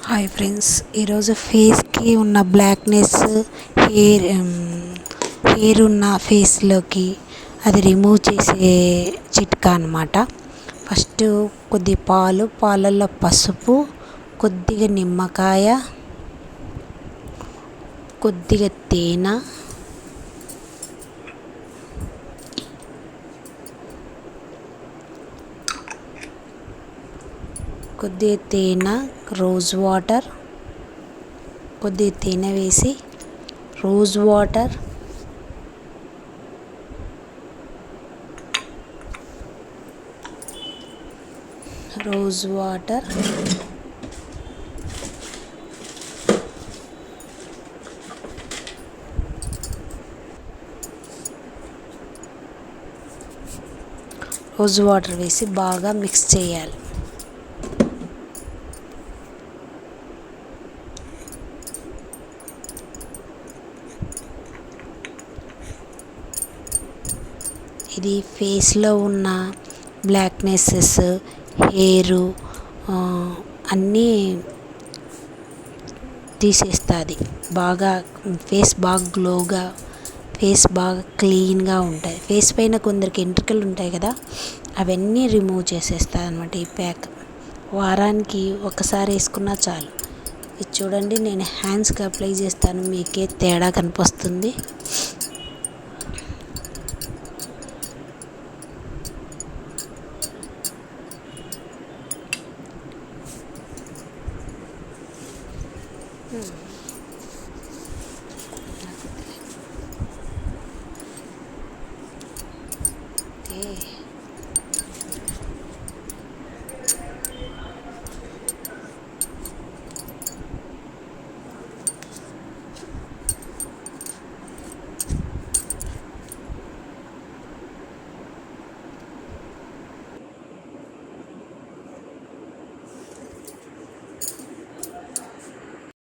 Hi friends, ఈరోజు ఫేస్కి ఉన్న బ్లాక్నెస్, హెయిర్ ఉన్న ఫేస్లోకి అది రిమూవ్ చేసే చిట్కా అన్నమాట. ఫస్ట్ కొద్ది పాలల్లో పసుపు, కొద్దిగా నిమ్మకాయ, కొద్దిగా తేనె, రోజ్ వాటర్, కొద్దిగా తేనె వేసి రోజ్ వాటర్, రోజ్ వాటర్ వేసి బాగా మిక్స్ చేయాలి. ఇది ఫేస్లో ఉన్న బ్లాక్నెసెస్, హెయిర్ అన్నీ తీసేస్తుంది. ఫేస్ బాగా గ్లోగా, ఫేస్ బాగా క్లీన్గా ఉంటాయి. ఫేస్ పైన కొందరికి ఎంట్రుకలు ఉంటాయి కదా, అవన్నీ రిమూవ్ చేసేస్తుంది అన్నమాట ఈ ప్యాక్. వారానికి ఒకసారి వేసుకున్నా చాలు. ఇది చూడండి, నేను హ్యాండ్స్కి అప్లై చేస్తాను, మీకే తేడా కనిపిస్తుంది.